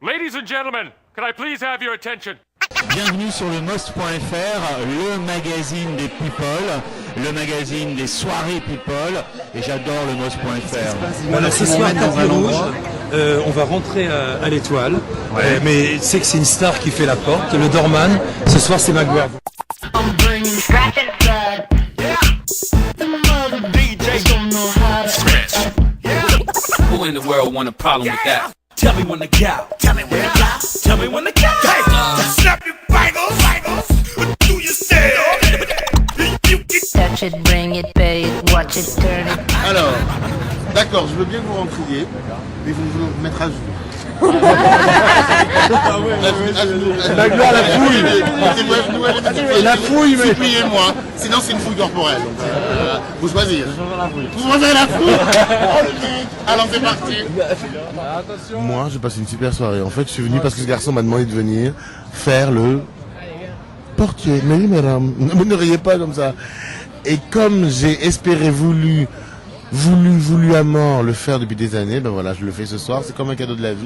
Ladies and gentlemen, can I please have your attention? Bienvenue sur le Most.fr, le magazine des people, le magazine des soirées people, et j'adore le Most.fr. Voilà, ce soir, tapis rouge, on va rentrer à l'Étoile, mais c'est que c'est une star qui fait la porte, le doorman, ce soir c'est Magloire. Who in the world want a problem with that? Tell me when to go. Tell me when to go. Tell me when to go. Hey, snap your fingers. Do you say? Touch it, bring it, pay it, watch it, turn it. Alors, d'accord, je veux bien que vous rentriez, mais vous voulez vous mettre à genoux. La gloire, la fouille. Et la fouille, mais suppliez-moi, sinon c'est une fouille corporelle. Donc, vous choisissez. Vous choisissez la fouille. Alors c'est parti. Moi, j'ai passé une super soirée. En fait, je suis venu parce que ce garçon m'a demandé de venir faire le portier. Mais oui, madame, ne riez pas comme ça. Et comme j'ai espéré, voulu à mort le faire depuis des années, ben voilà, je le fais ce soir, c'est comme un cadeau de la vie.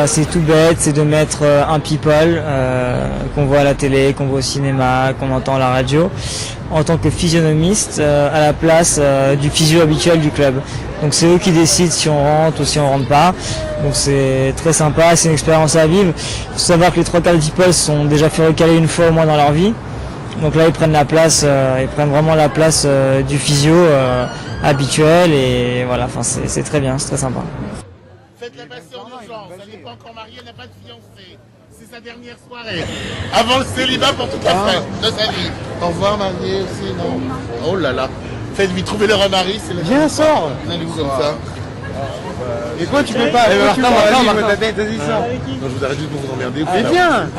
C'est tout bête, c'est de mettre un people qu'on voit à la télé, qu'on voit au cinéma, qu'on entend à la radio, en tant que physionomiste à la place du physio habituel du club. Donc c'est eux qui décident si on rentre ou si on rentre pas. Donc c'est très sympa, c'est une expérience à vivre. Il faut savoir que les 3/4 des people sont déjà fait recaler une fois au moins dans leur vie. Donc là ils prennent la place, ils prennent vraiment la place du physio habituel et voilà, enfin c'est très bien, c'est très sympa. Faites-la passer en urgence, elle n'est pas encore mariée, elle n'a pas de fiancé. C'est sa dernière soirée. Avant le célibat pour toute la fin de sa vie. Au revoir marié aussi, non? Oh là là. Faites-lui trouver leur mari, c'est la... Viens, sors. Allez-vous comme ça. Et toi tu peux pas, vas-y, sors. Non, je vous arrête juste pour vous emmerder. Mais viens.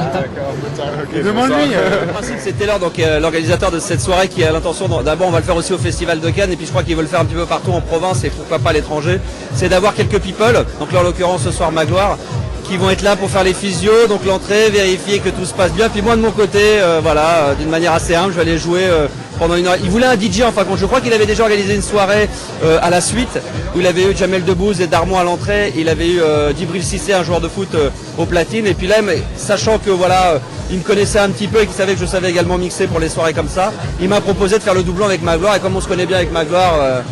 Demande-lui. Le principe c'est Taylor, donc l'organisateur de cette soirée qui a l'intention, d'abord on va le faire aussi au Festival de Cannes et puis je crois qu'ils veulent le faire un petit peu partout en province et pourquoi pas à l'étranger, c'est d'avoir quelques people, donc là en l'occurrence ce soir Magloire, qui vont être là pour faire les physios, donc l'entrée, vérifier que tout se passe bien, puis moi de mon côté, voilà, d'une manière assez humble, je vais aller jouer pendant une heure. Il voulait un DJ en fin de compte, je crois qu'il avait déjà organisé une soirée à la suite, où il avait eu Jamel Debbouze et Darmon à l'entrée, il avait eu Djibril Cissé, un joueur de foot au platine, et puis là, sachant que voilà, il me connaissait un petit peu et qu'il savait que je savais également mixer pour les soirées comme ça, il m'a proposé de faire le doublon avec Magloire, et comme on se connaît bien avec Magloire,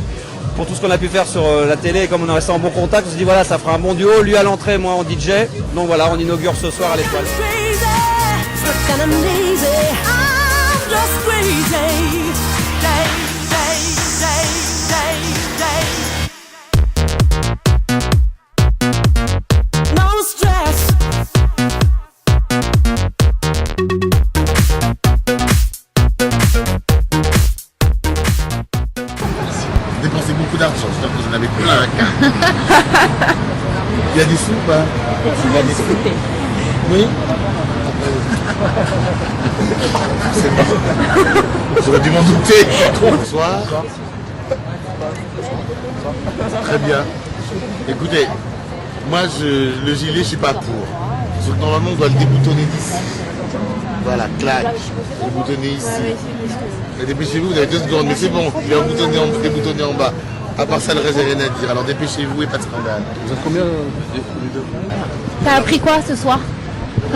pour tout ce qu'on a pu faire sur la télé et comme on est resté en bon contact, on s'est dit voilà, ça fera un bon duo, lui à l'entrée, moi en DJ, donc voilà, on inaugure ce soir à l'Étoile. Dépensez beaucoup d'argent, j'espère que vous en avez plein la carte. Il y a des sous ou pas? Il y a des sous. Oui. C'est bon. J'aurais dû m'en douter. Bonsoir. Très bien. Écoutez, moi le gilet je suis pas pour. Sauf que normalement on doit le déboutonner d'ici. Voilà, clac. Déboutonner ici. Mais dépêchez-vous, vous avez 2 secondes, mais c'est bon, je vais déboutonner en bas. À part ça, le reste, j'ai rien à dire. Alors dépêchez-vous et pas de scandale. Vous êtes combien les deux? T'as appris quoi ce soir?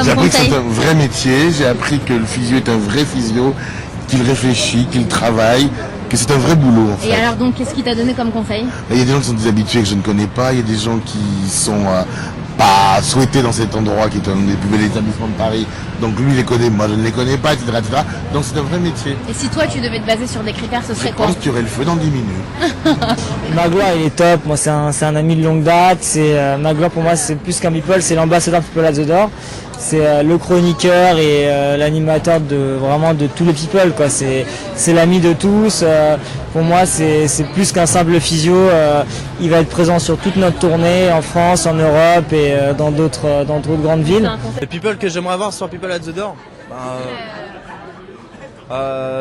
J'ai appris que c'est un vrai métier, j'ai appris que le physio est un vrai physio, qu'il réfléchit, qu'il travaille, que c'est un vrai boulot en fait. Et alors donc, qu'est-ce qu'il t'a donné comme conseil? Il y a des gens qui sont des habitués que je ne connais pas, il y a des gens qui sont pas souhaités dans cet endroit qui est un des plus bels établissements de Paris. Donc lui il les connaît, moi je ne les connais pas, etc. etc. Donc c'est un vrai métier. Et si toi tu devais te baser sur des critères, ce serait Je quoi? pense que tu aurais le feu dans 10 minutes. Magloire il est top, moi c'est un ami de longue date, Magloire pour moi c'est plus qu'un people, c'est l'ambassadeur People at the Door. C'est le chroniqueur et l'animateur de tous les people quoi. C'est l'ami de tous. Pour moi c'est plus qu'un simple physio. Il va être présent sur toute notre tournée en France, en Europe et dans d'autres grandes villes. Les people que j'aimerais avoir sur People at the Door,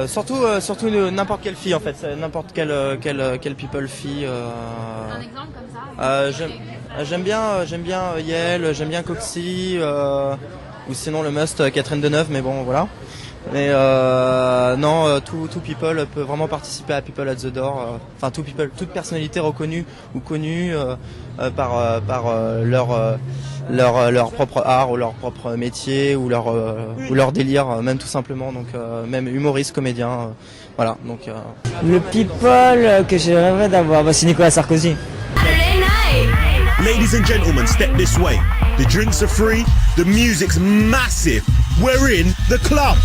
Surtout n'importe quelle fille en fait, n'importe quelle people fille. Un exemple comme ça J'aime bien Yael, j'aime bien Coxy, ou sinon le must Catherine Deneuve, mais bon voilà. Mais non, tout people peut vraiment participer à People at the Door. Enfin tout people, toute personnalité reconnue ou connue par leur propre art ou leur propre métier ou leur délire, même tout simplement. Donc même humoriste, comédien, voilà. Donc le people que je rêverais d'avoir, c'est Nicolas Sarkozy. Ladies and gentlemen, step this way. The drinks are free, the music's massive. We're in the club.